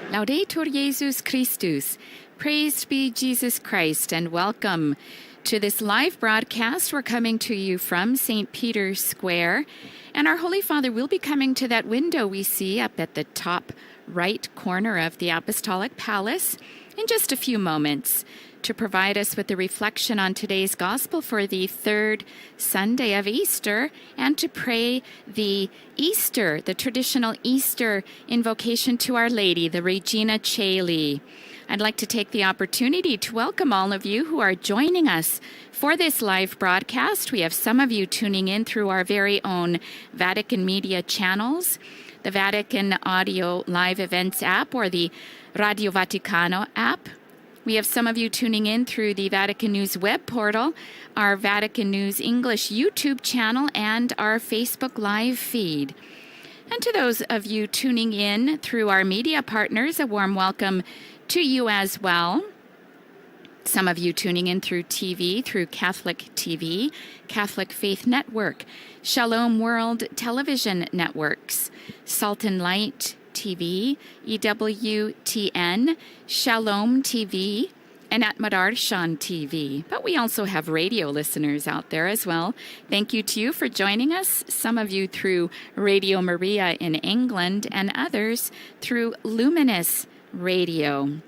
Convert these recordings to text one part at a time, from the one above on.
Laudetur Jesus Christus. Praised be Jesus Christ, and welcome to this live broadcast. We're coming to you from St. Peter's Square, and our Holy Father will be coming to that window we see up at the top right corner of the Apostolic Palace in just a few moments to provide us with the reflection on today's Gospel for the third Sunday of Easter, and to pray the traditional Easter invocation to Our Lady, the Regina Coeli. I'd like to take the opportunity to welcome all of you who are joining us for this live broadcast. We have some of you tuning in through our very own Vatican Media channels, the Vatican Audio Live Events app, or the Radio Vaticano app. We have some of you tuning in through the Vatican News web portal, our Vatican News English YouTube channel, and our Facebook Live feed. And to those of you tuning in through our media partners, a warm welcome to you as well. Some of you tuning in through TV, through Catholic TV, Catholic Faith Network, Shalom World Television Networks, Salt and Light TV, EWTN, Shalom TV, and at 𝗪ρ𝗁𝗁 TV. But we also have radio listeners out there as well. Thank you to you for joining us, some of you through Radio Maria in England, and others through Luminous Radio.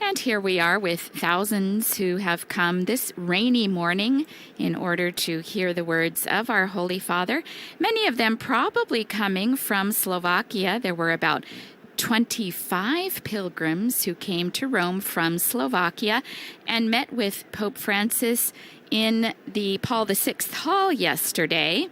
And here we are with thousands who have come this rainy morning in order to hear the words of our Holy Father, many of them probably coming from Slovakia. There were about 25 pilgrims who came to Rome from Slovakia and met with Pope Francis in the Paul VI Hall yesterday.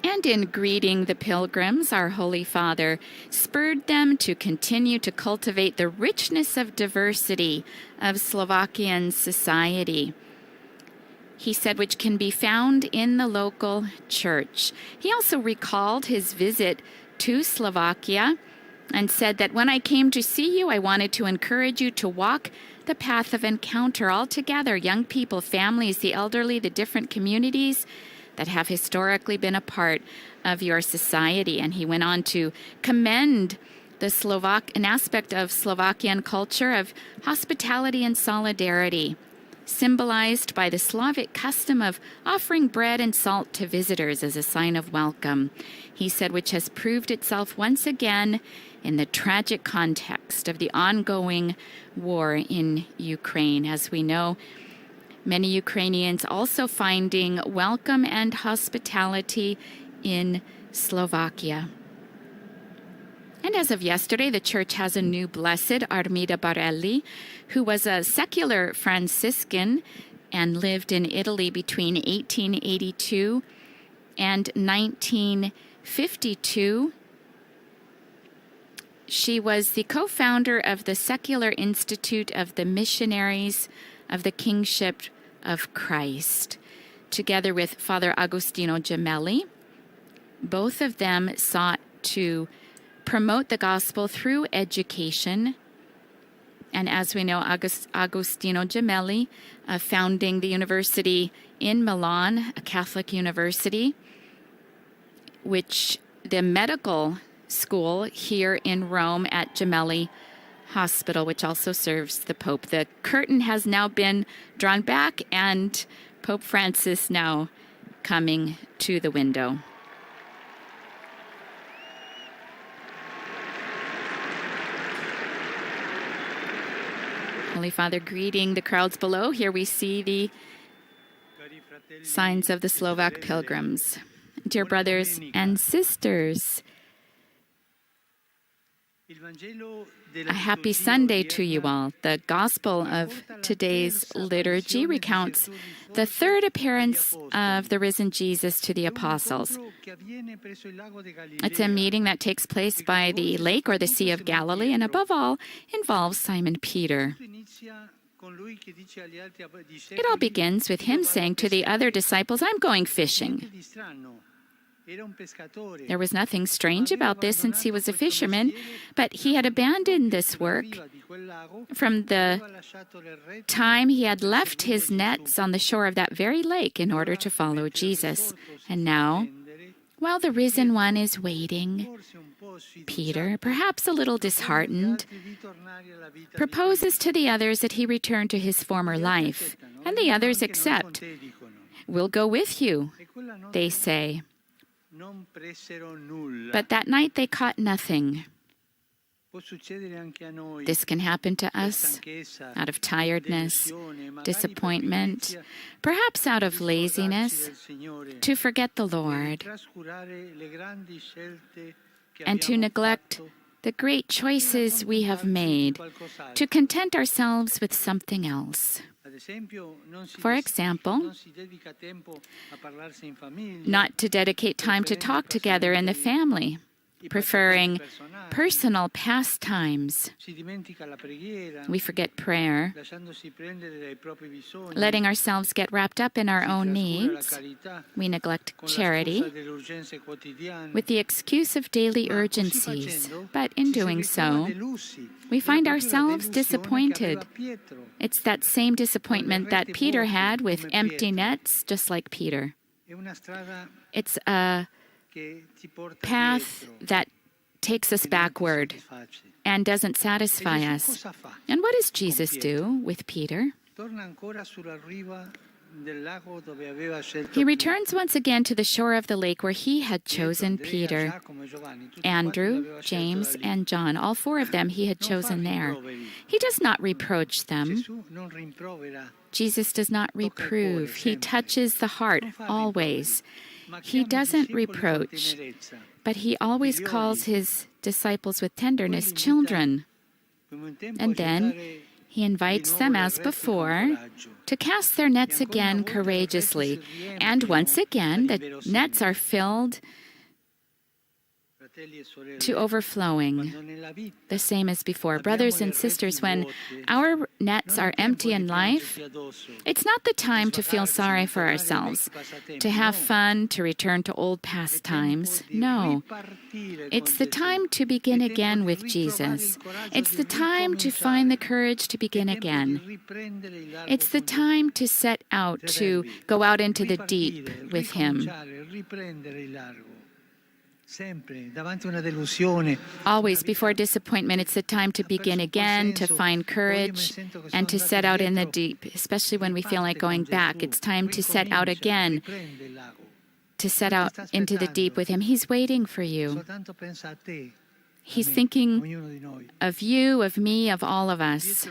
And in greeting the pilgrims, our Holy Father spurred them to continue to cultivate the richness of diversity of Slovakian society, he said, which can be found in the local church. He also recalled his visit to Slovakia and said that when I came to see you, I wanted to encourage you to walk the path of encounter all together, young people, families, the elderly, the different communities that have historically been a part of your society. And he went on to commend an aspect of Slovakian culture of hospitality and solidarity, symbolized by the Slavic custom of offering bread and salt to visitors as a sign of welcome, he said, which has proved itself once again in the tragic context of the ongoing war in Ukraine. As we know, many Ukrainians also finding welcome and hospitality in Slovakia. And as of yesterday, the Church has a new blessed, Armida Barelli, who was a secular Franciscan and lived in Italy between 1882 and 1952. She was the co-founder of the Secular Institute of the Missionaries of the Kingship of Christ, together with Father Agostino Gemelli. Both of them sought to promote the gospel through education. And as we know, Agostino Gemelli, founding the university in Milan, a Catholic university, which the medical school here in Rome at Gemelli Hospital, which also serves the Pope. The curtain has now been drawn back, and Pope Francis now coming to the window. Holy Father greeting the crowds below. Here we see the signs of the Slovak pilgrims. Dear brothers and sisters, a happy Sunday to you all. The Gospel of today's liturgy recounts the third appearance of the risen Jesus to the apostles. It's a meeting that takes place by the lake or the Sea of Galilee, and above all, involves Simon Peter. It all begins with him saying to the other disciples, "I'm going fishing." There was nothing strange about this since he was a fisherman, but he had abandoned this work from the time he had left his nets on the shore of that very lake in order to follow Jesus. And now, While the risen one is waiting, Peter, perhaps a little disheartened, proposes to the others that he return to his former life, and the others accept. "We'll go with you," they say. But that night they caught nothing. This can happen to us out of tiredness, disappointment, perhaps out of laziness, to forget the Lord and to neglect the great choices we have made, to content ourselves with something else. For example, not to dedicate time to talk together in the family, preferring personal pastimes. We forget prayer, letting ourselves get wrapped up in our own needs. We neglect charity with the excuse of daily urgencies. But in doing so, we find ourselves disappointed. It's that same disappointment that Peter had with empty nets, just like Peter. It's a path that takes us backward and doesn't satisfy us. And what does Jesus do with Peter? He returns once again to the shore of the lake where he had chosen Peter, Andrew, James, and John. All four of them he had chosen there. He does not reproach them. Jesus does not reprove. He touches the heart always. He doesn't reproach, but he always calls his disciples with tenderness children. And then he invites them, as before, to cast their nets again courageously. And once again, the nets are filled to overflowing, the same as before. Brothers and sisters, when our nets are empty in life, it's not the time to feel sorry for ourselves, to have fun, to return to old pastimes. No, it's the time to begin again with Jesus. It's the time to find the courage to begin again. It's the time to set out, to go out into the deep with Him. Always before disappointment, it's the time to begin again, to find courage, and to set out in the deep, especially when we feel like going back. It's time to set out again, to set out into the deep with Him. He's waiting for you. He's thinking of you, of me, of all of us.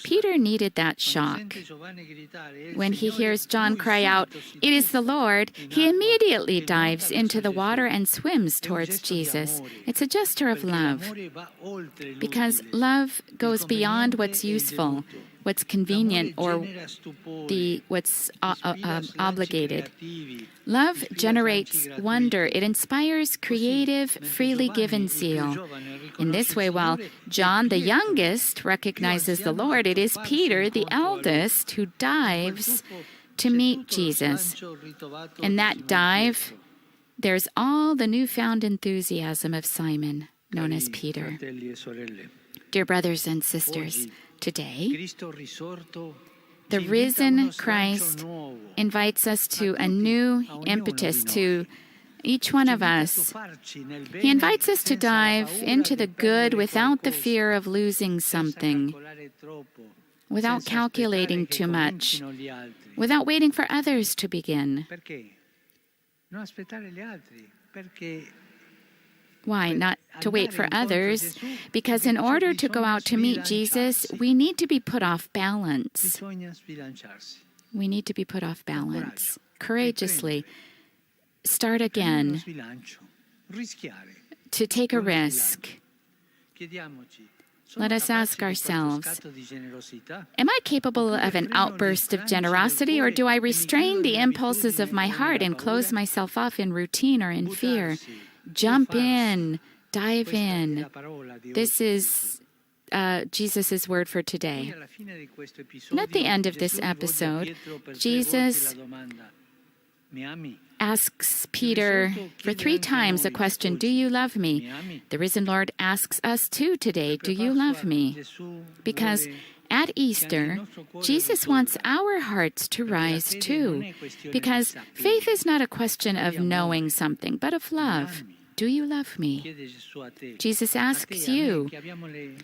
Peter needed that shock. When he hears John cry out, "It is the Lord," he immediately dives into the water and swims towards Jesus. It's a gesture of love, because love goes beyond what's useful, what's convenient, or what's obligated. Love generates wonder. It inspires creative, freely given zeal. In this way, while John, the youngest, recognizes the Lord, it is Peter, the eldest, who dives to meet Jesus. In that dive, there's all the newfound enthusiasm of Simon, known as Peter. Dear brothers and sisters, today, the risen Christ invites us to a new impetus, to each one of us. He invites us to dive into the good without the fear of losing something, without calculating too much, without waiting for others to begin. Why not to wait for others? Because in order to go out to meet Jesus, we need to be put off balance. We need to be put off balance. Courageously start again, to take a risk. Let us ask ourselves, am I capable of an outburst of generosity, or do I restrain the impulses of my heart and close myself off in routine or in fear? Jump in, dive in. This is Jesus' word for today. And at the end of this episode, Jesus asks Peter for 3 times a question, "Do you love me?" The risen Lord asks us too today, "Do you love me?" Because At Easter, Jesus wants our hearts to rise too, because faith is not a question of knowing something, but of love. Do you love me? Jesus asks you,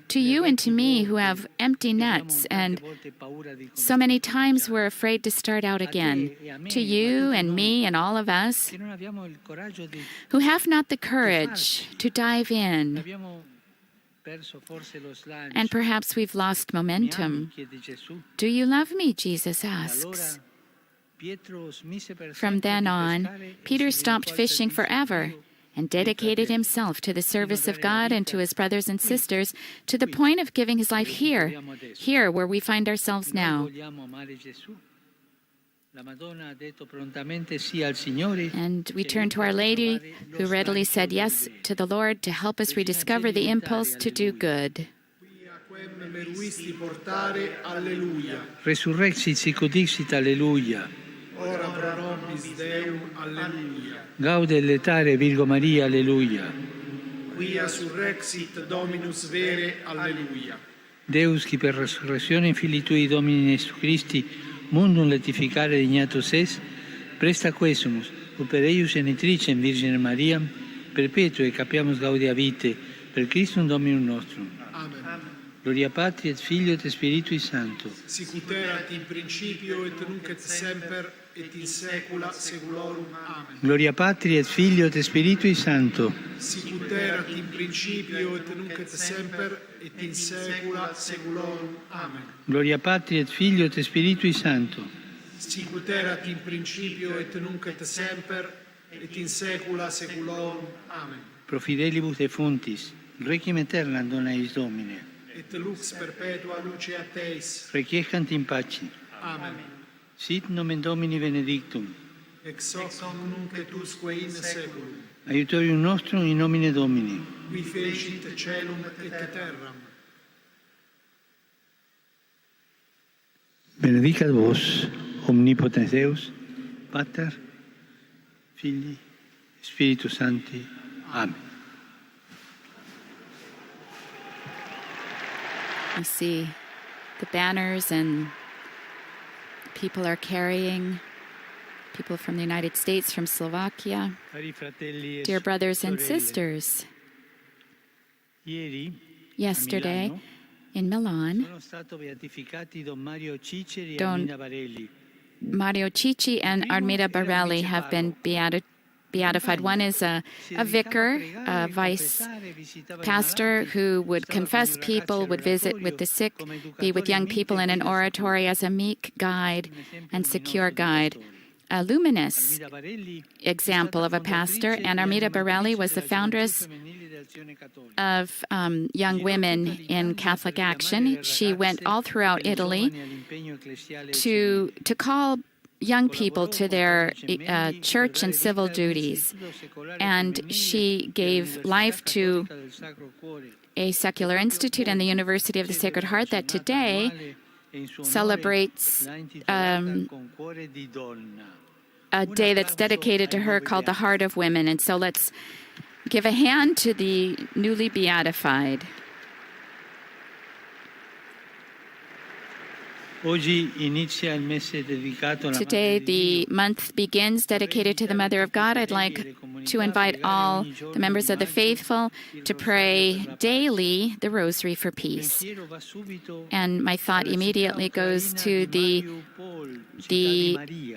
to you and to me who have empty nets and so many times we're afraid to start out again, to you and me and all of us who have not the courage to dive in, and perhaps we've lost momentum. Do you love me? Jesus asks. From then on, Peter stopped fishing forever and dedicated himself to the service of God and to his brothers and sisters to the point of giving his life here where we find ourselves now. And we turn to Our Lady, who readily said yes to the Lord to help us rediscover the impulse to do good. Resurrexit sic ut dixit, alleluia. Ora pro nobis Deum, alleluia. Gaude et letare Virgo Maria, alleluia. Quia surrexit Dominus vere, alleluia. Deus, qui per resurrezione Filii Tui Domini Jesu Christi, mundum letificare dignatus es, presta quesumus, ut per eius genitricem Virgine Maria, perpetue capiamus gaudia vitae, per Christum Dominum nostrum. Amen. Gloria Patri et Filio et Spiritui Sancto. Sic ut erat in principio et nunc et semper et in saecula saeculorum. Amen. Gloria Patri et Filio et Spiritui Sancto. Sic ut erat in principio et nunc et semper et in saecula saeculorum. Amen. Gloria Patri et Filio et Spiritui Sancto. Sic ut erat in principio et nunc et semper et in saecula saeculorum. Amen. Pro fidelibus defuntis, requiem aeternam dona eis Domine. Et lux perpetua luce a Teis. Requiescant in pace. Amen. Sit nomen Domini benedictum. Ex hoc nunc et usque in saeculum. Aiutorium nostrum in nomine Domini. Qui fecit caelum et terram. Benedicat vos, omnipotens Deus, Pater, Filii, Spiritus Sancti. Amen. You see the banners and people are carrying, people from the United States, from Slovakia. Dear brothers and sisters, yesterday in Milan, Don Mario Cicci and Armida Barelli have been beatified. One is a vicar, a vice pastor who would confess people, would visit with the sick, be with young people in an oratory as a meek guide and secure guide. A luminous example of a pastor, and Armida Barelli was the foundress of Young Women in Catholic Action. She went all throughout Italy to call young people to their church and civil duties. And she gave life to a secular institute and the University of the Sacred Heart that today celebrates a day that's dedicated to her called the Heart of Women. And so let's give a hand to the newly beatified. Today, the month begins dedicated to the Mother of God. I'd like to invite all the members of the faithful to pray daily the Rosary for Peace. And my thought immediately goes to the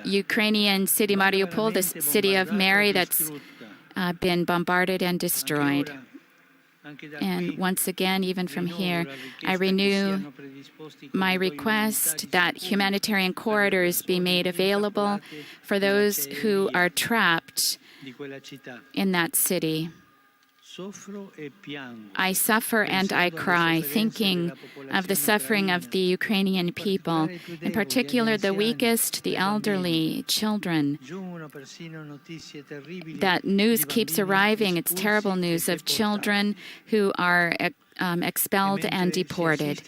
Ukrainian city Mariupol, the city of Mary that's been bombarded and destroyed. And once again, even from here, I renew my request that humanitarian corridors be made available for those who are trapped in that city. I suffer and I cry, thinking of the suffering of the Ukrainian people, in particular the weakest, the elderly, children. That news keeps arriving. It's terrible news of children who are expelled and deported.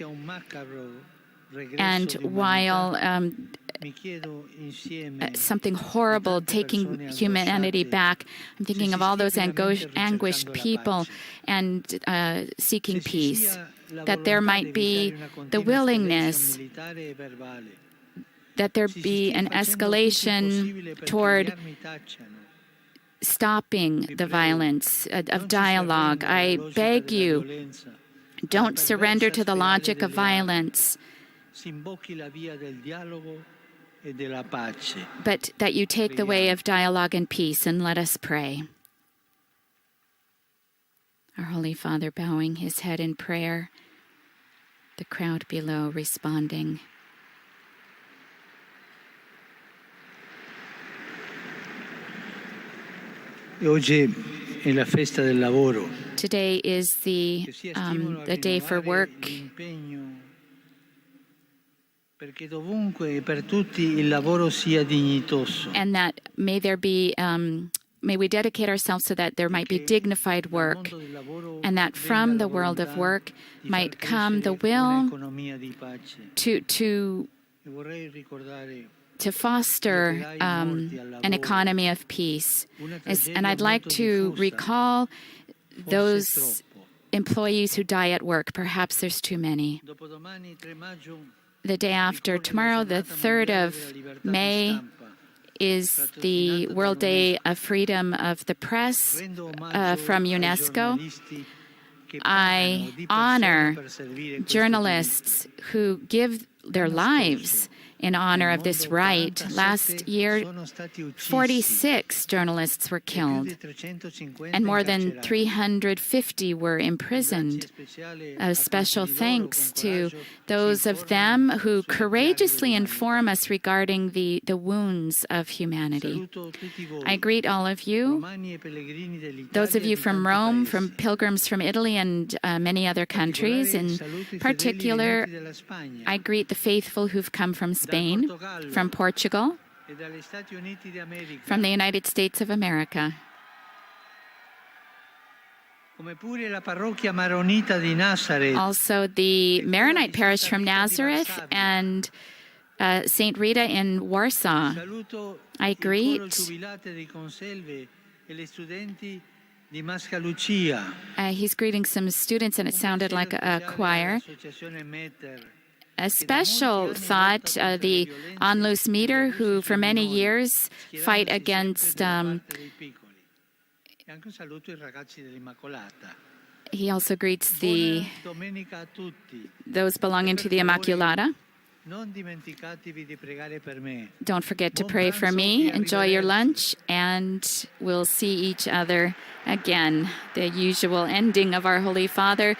And while something horrible taking humanity back, I'm thinking of all those anguished people and seeking peace, that there might be the willingness, that there be an escalation toward stopping the violence of dialogue. I beg you, don't surrender to the logic of violence, but that you take the way of dialogue and peace. And let us pray. Our Holy Father bowing his head in prayer, the crowd below responding. Today is the day for work. And that may we dedicate ourselves so that there might be dignified work, and that from the world of work might come the will to foster an economy of peace. And I'd like to recall those employees who die at work. Perhaps there's too many. The day after tomorrow, the 3rd of May, is the World Day of Freedom of the Press from UNESCO. I honor journalists who give their lives in honor of this right. Last year, 46 journalists were killed, and more than 350 were imprisoned. A special thanks to those of them who courageously inform us regarding the wounds of humanity. I greet all of you, those of you from Rome, from pilgrims from Italy and many other countries. In particular, I greet the faithful who've come from Spain, from Portugal, from the United States of America. Also, the Maronite parish from Nazareth and St. Rita in Warsaw. I greet he's greeting some students, and it sounded like a choir. A special thought, the Onlus Meter, who for many years fight against... he also greets those belonging to the Immaculata. Don't forget to pray for me. Enjoy your lunch, and we'll see each other again. The usual ending of our Holy Father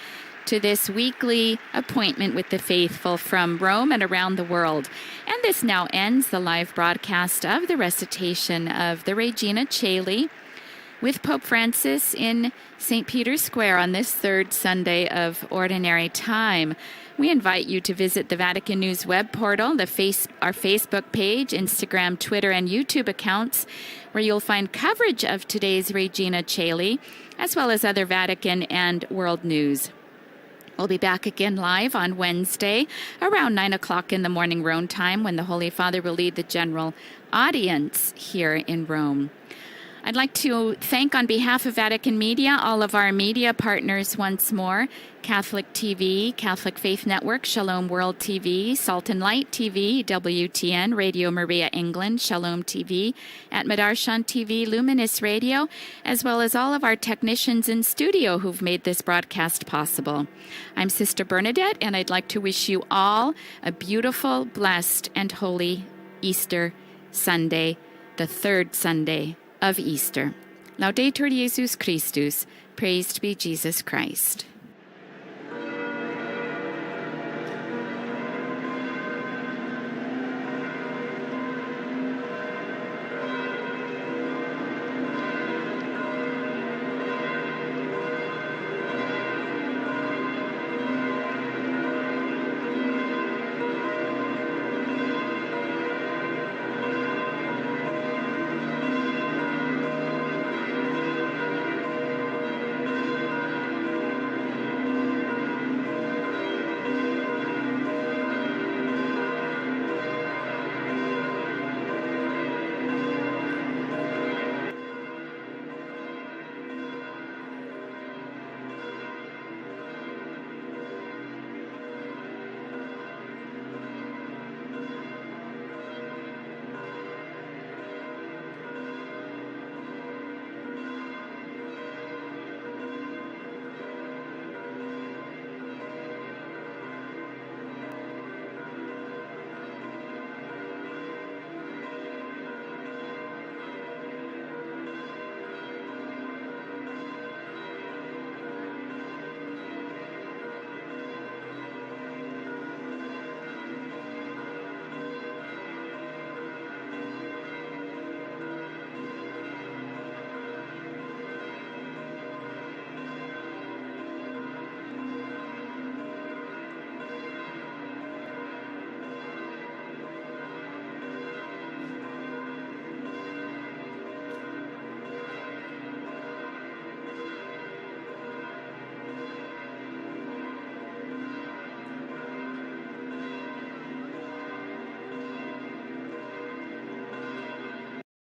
to this weekly appointment with the faithful from Rome and around the world. And this now ends the live broadcast of the recitation of the Regina Coeli with Pope Francis in St. Peter's Square on this 3rd Sunday of Ordinary Time. We invite you to visit the Vatican News web portal, our Facebook page, Instagram, Twitter, and YouTube accounts, where you'll find coverage of today's Regina Coeli, as well as other Vatican and world news. We'll be back again live on Wednesday around 9 o'clock in the morning Rome time, when the Holy Father will lead the general audience here in Rome. I'd like to thank, on behalf of Vatican Media, all of our media partners once more: Catholic TV, Catholic Faith Network, Shalom World TV, Salt and Light TV, WTN, Radio Maria England, Shalom TV, at Madarshan TV, Luminous Radio, as well as all of our technicians in studio who've made this broadcast possible. I'm Sister Bernadette, and I'd like to wish you all a beautiful, blessed, and holy Easter Sunday, the 3rd Sunday of Easter. Laudetur Jesus Christus. Praised be Jesus Christ.